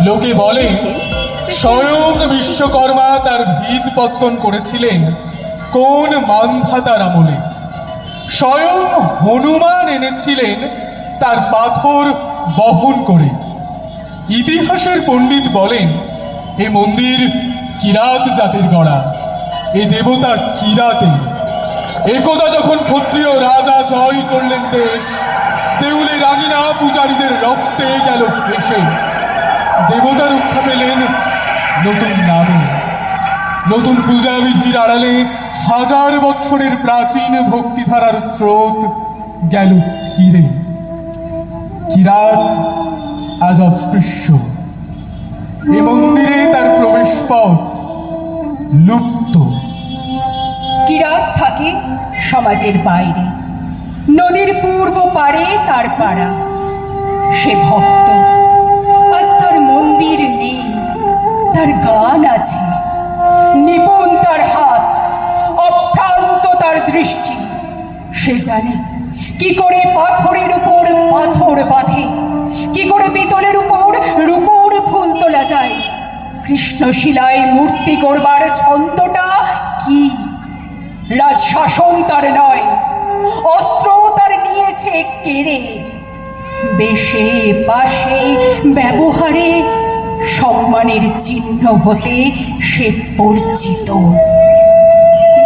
লোকে বলে স্বয়ং বিশ্বকর্মা তার ভিত পত্তন করেছিলেন কোন মান্ধাতার আমলে। স্বয়ং হনুমান এনেছিলেন তার পাথর বহন করে। ইতিহাসের পণ্ডিত বলেন এ মন্দির কিরাত জাতির গড়া, এ দেবতা কিরাতের। একদা যখন ক্ষত্রিয় রাজা জয় করলেন দেশ, দেউলে রাগিনা পূজারীদের রক্তে গেল ভেসে। দেবতা রক্ষা পেলেন নতুন নামে, নতুন পূজাবিধির আড়ালে হাজার বৎসরের প্রাচীন ভক্তিধারার স্রোত গেল ফিরে। কিরাত আজ অস্পৃশ্য, এ মন্দিরে তার প্রবেশ পথ লুপ্ত। কিরাত থাকে সমাজের বাইরে, নদীর পূর্ব পারে তার পাড়া। সে ভক্ত, আজ তার মন্দির নেই, তার গান আছে। নিপুণ তার হাত, অভ্রান্ত তার দৃষ্টি। সে জানে কি করে পাথরের উপর পাথর বাঁধে, কি করে পিতলের উপর রূপোর ফুল তোলা যায়। কৃষ্ণশিলায় মূর্তি করবার ছন্দটা কি? রাজশাসন তার নয়, অস্ত্র তার নিয়েছে কেড়ে। বেশে পাশে ব্যবহারে সম্মানের চিহ্ন হতে সে পরিচিত।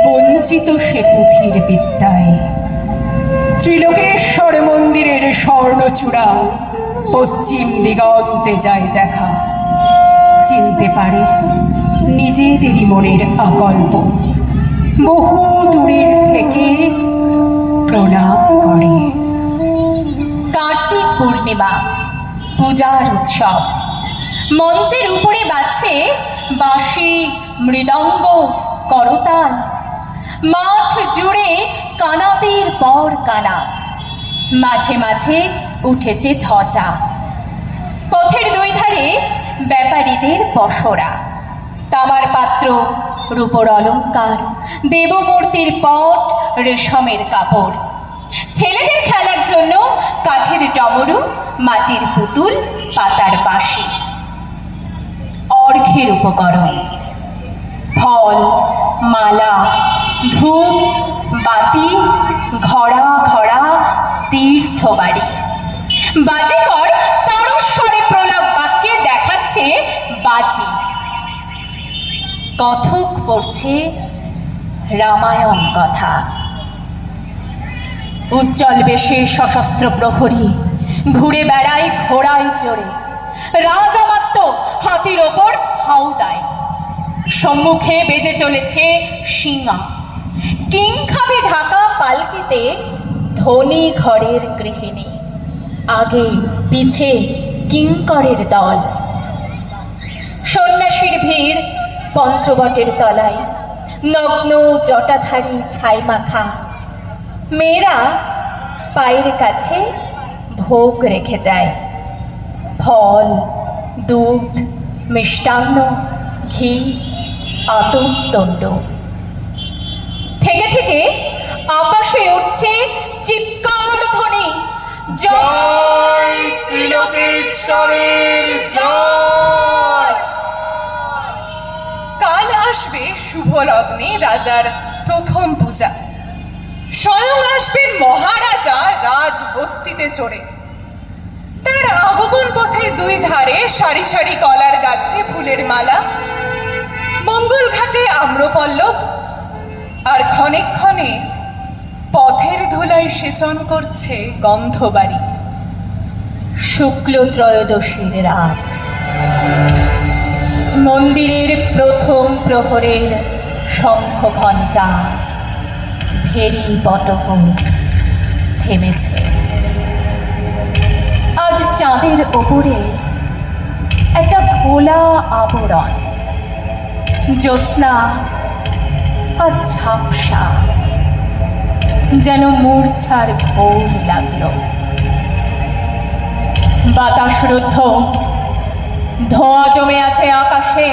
বঞ্চিত সে পুঁথির বিদ্যায়। ত্রিলোকেশ্বর মন্দিরের স্বর্ণচূড়া পশ্চিম দিগন্তে যায় দেখা। চিনতে পারে নিজেদেরই মনের আকল্প, বহু দূরের থেকে প্রণাম করে। কার্তিক পূর্ণিমা, পূজার উৎসব। মঞ্চের উপরে বাজছে বাঁশি, মৃদঙ্গ, করতাল। মাঠ জুড়ে কানাতের পর কানাত, মাঝে মাঝে উঠেছে ধ্বজা। পথের দুই ধারে ব্যাপারীদের পসরা, তামার পাত্র, রূপোর অলঙ্কার, দেবমূর্তির পট, রেশমের কাপড়। ছেলেদের খেলার জন্য কাঠের ডমরু, মাটির পুতুল, পাতার বাঁশি। অর্ঘ্যের উপকরণ ফল, মালা, ধূপ, বাতি, ঘড়া ঘড়া, তীর্থবাড়ি। বাজিকর তারস্বরে প্রলাপ বাক্যে দেখাচ্ছে বাজি। কথক পড়ছে রামায়ণ কথা। উজ্জ্বল বেশে সশস্ত্র প্রহরী ঘুরে বেড়ায় ঘোড়ায় চড়ে। রাজমাত্য হাতির ওপর হাউদায়। সম্মুখে বেজে চলেছে শিঙা। কিংখাবে ঢাকা পালকিতে ধনী ঘরের গৃহিণী। আগে পিছে কিঙ্করের দল। সন্ন্যাসীর ভিড় পঞ্চবটের তলায়। নগ্ন জটাধারী ছাই মাখা মেয়েরা পায়ের কাছে ভোগ রেখে যায়। ফল, দুধ, মিষ্টান্ন, ঘি, আতপদণ্ড। থেকে থেকে আকাশে উঠছে চিৎকার ধ্বনি, জয় ত্রিলোকেশ্বরের জয়। কাল আসবে শুভ লগ্নে রাজার প্রথম পূজা। স্বয়ং আসবেন মহারাজা রাজবস্তিতে চড়ে। তার আগমন পথের দুই ধারে সারি সারি কলার গাছে ফুলের মালা, মঙ্গল ঘাটে আম্রপল্লব, আর ক্ষণে ক্ষণে পথের ধুলায় সেচন করছে গন্ধবাড়ি। শুক্ল ত্রয়োদশীর রাত, মন্দিরের প্রথম প্রহরের শঙ্খ ঘণ্টা, ভেরি পটক থেমেছে। আজ চাঁদের ওপরে একটা খোলা আবরণ। জ্যোৎস্না আজ ঝাপসা, যেন মূর্ছার ঘোর লাগলো। বাতাস রুদ্ধ, ধোঁয়া জমে আছে আকাশে।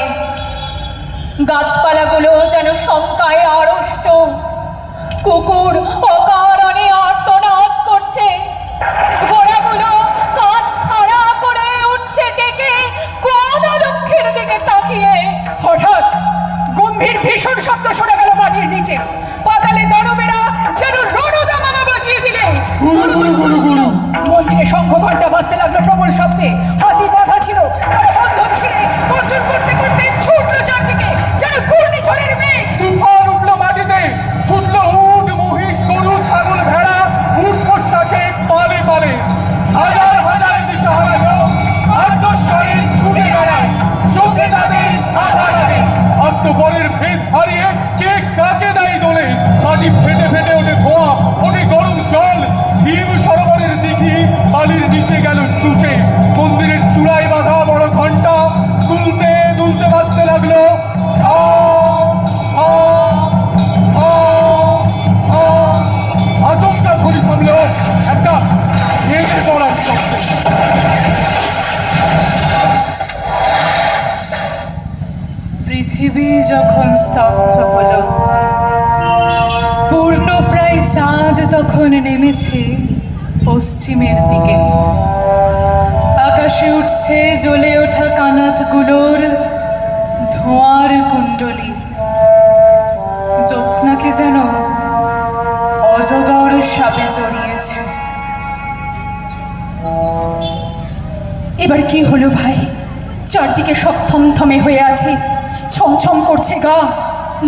গাছপালাগুলো যেন শঙ্কায় আড়ষ্ট। কুকুর অকারণে আর্তনাদ করছে। ঘোড়াগুলো কান খাড়া করে উঠছে ডেকে, কোন হয়েছে। পাতালে দানবেরা যেন রণদামামা বাজিয়ে দিলে। গুরু গুরু গুরু গুরু মন্দিরে শঙ্খ ঘণ্টা বাজতে লাগলো প্রবল শব্দে। হাতি বাঁধা ছিল, তারা বন্ধন ছিঁড়ে গর্জন করতে করতে ছুটলো চারদিকে যেন ঘূর্ণিঝড়ের মেঘ। তুফান উঠলো মাটিতে, ছুটলো উট, মহিষ, গরু, ছাগল, ভেড়া, ঊর্ধ্বশ্বাসে পালে পালে। হাজার হাজার দিশাহারা লোক আত্মস্বরে ছুটে বেড়ায়, চোখে তাদের আধা লাগে। আত্মবলের ভেদ হারিয়ে কে কাকে দায়ী দোলে। মাটি ফেটে ফেটে ওঠে ধোঁয়া, ওঠে গরম জল। ভীম সরোবরের দিঘি বালির নিচে গেল শুষে। মন্দিরের চূড়ায় বাঁধা বড় ঘন্টা দুলতে দুলতে বাজতে লাগলো। আচমকা ঘড়ি থামলো একটা ভেঙে পড়ার শব্দে। পৃথিবী যখন স্তব্ধ হলো, পূর্ণ প্রায় চাঁদ তখন নেমেছে পশ্চিমের দিকে। আকাশে উঠছে জ্বলে ওঠা কানাতগুলোর ধোঁয়ার কুণ্ডলী। জ্যোৎস্নাকে যেন অজগর সাপে জড়িয়েছে। এবার কি হলো ভাই? চারদিকে সব থমথমে হয়ে আছে, ছমছম করছে গা।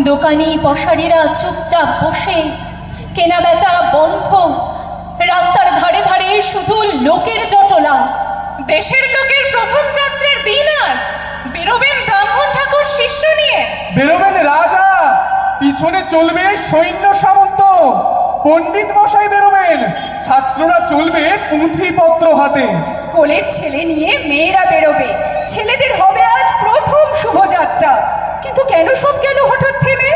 দোকানি পশারিরা চুপচাপ বসে, কেনা বেচা বন্ধ। রাস্তার ধারে ধারে শুধু লোকের জটলা। দেশের লোকের প্রথম যাত্রার দিন আজ। বেরোবেন ব্রাহ্মণ ঠাকুর শিষ্য নিয়ে। বেরোবেন রাজা, পিছনে চলবে সৈন্য সামন্ত। পণ্ডিত মশাই বেরোবেন, ছাত্ররা চলবে পুঁথিপত্র হাতে। কোলের ছেলে নিয়ে মেয়েরা বেরোবে। ছেলেদের হবে আজ প্রথম শুভযাত্রা। কিন্তু কেন সব গেল হঠাৎ থেমে?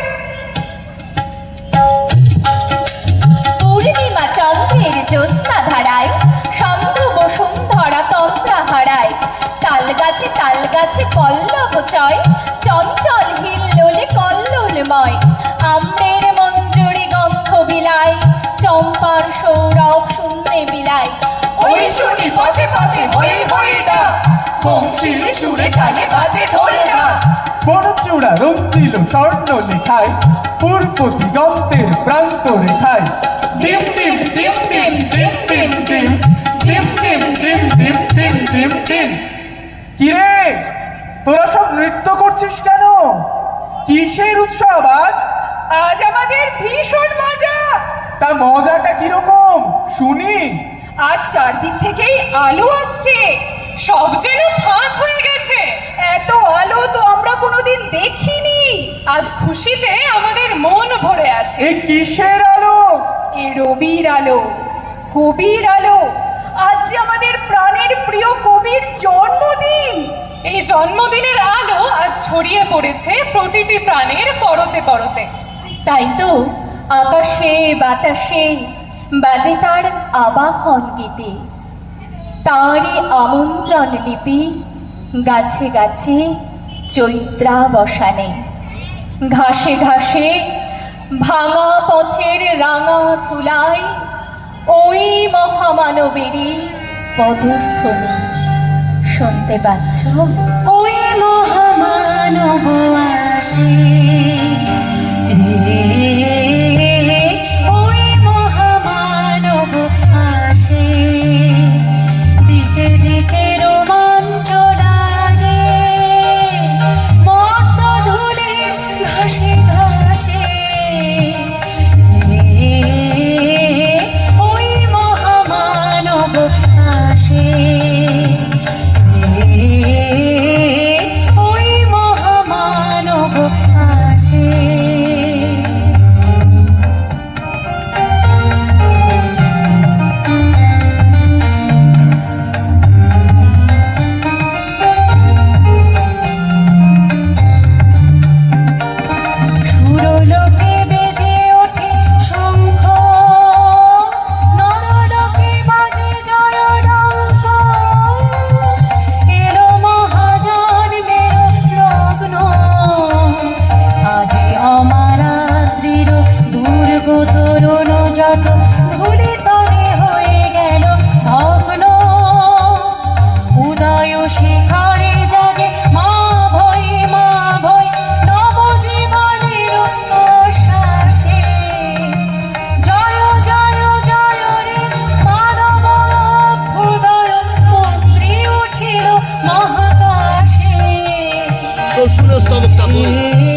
পূর্ণিমা চন্দ্রের জ্যোৎস্না ধারায় সান্ধ্য বসুন্ধরা তন্ত্রা হারায়। তাল গাছে পল্লব চয়, চঞ্চল হিল্লোলে কল্লোলময়। আম্রের মঞ্জুরি গন্ধ বিলায়, চম্পার সৌরভ শূন্যে বিলায়। ওই শুনি পথে পথে হই হই ডাক, বংশীর সুরে তালে বাজে ঢোল ঢাক। বড়চূড়া রঞ্জিল স্বর্ণ লেখায়, পূর্ব দিগন্তের প্রান্ত রেখায়। ডিম ডিম ডিম ডিম ডিম ডিম ডিম ডিম ডিম ডিম ডিম ডিম ডিম ডিম। কিরে, তোরা সব নৃত্য করছিস কেন? কিসের উৎসব আজ? আজ আমাদের ভীষণ মজা। তা মজাটা কিরকম শুনি? আজ চারদিক থেকেই আলো আসছে। সব যেন ফাঁক হয়ে গেছে। এত আলো তো আমরা কোনোদিন দেখিনি। আজ খুশিতে আমাদের মন ভরে আছে। এই কিসের আলো? এ রবির আলো, কবির আলো। আজ যে আমাদের প্রাণের প্রিয় কবির জন্মদিন। এই জন্মদিনের আলো আজ ছড়িয়ে পড়েছে প্রতিটি প্রাণের পরতে পরতে। তাই তো আকাশে বাতাসে বাজে তার আবাহন গীতে। তাঁরই আমন্ত্রণ লিপি গাছে গাছে চৈত্রাবসানে। ঘাসে ঘাসে ভাঙা পথের রাঙা ধুলায় ওই মহামানবেরই পদধ্বনি শুনতে পাচ্ছ? ওই মহামানব আসে রে, ওই মহামানব আসে। দিকে দিকে রোমাঞ্চ লাগে, মর্ত ধুলি ঘাসে ঘাসে রে, ওই মহামানব আসে। ওই মহা মস্তবকটা হোক।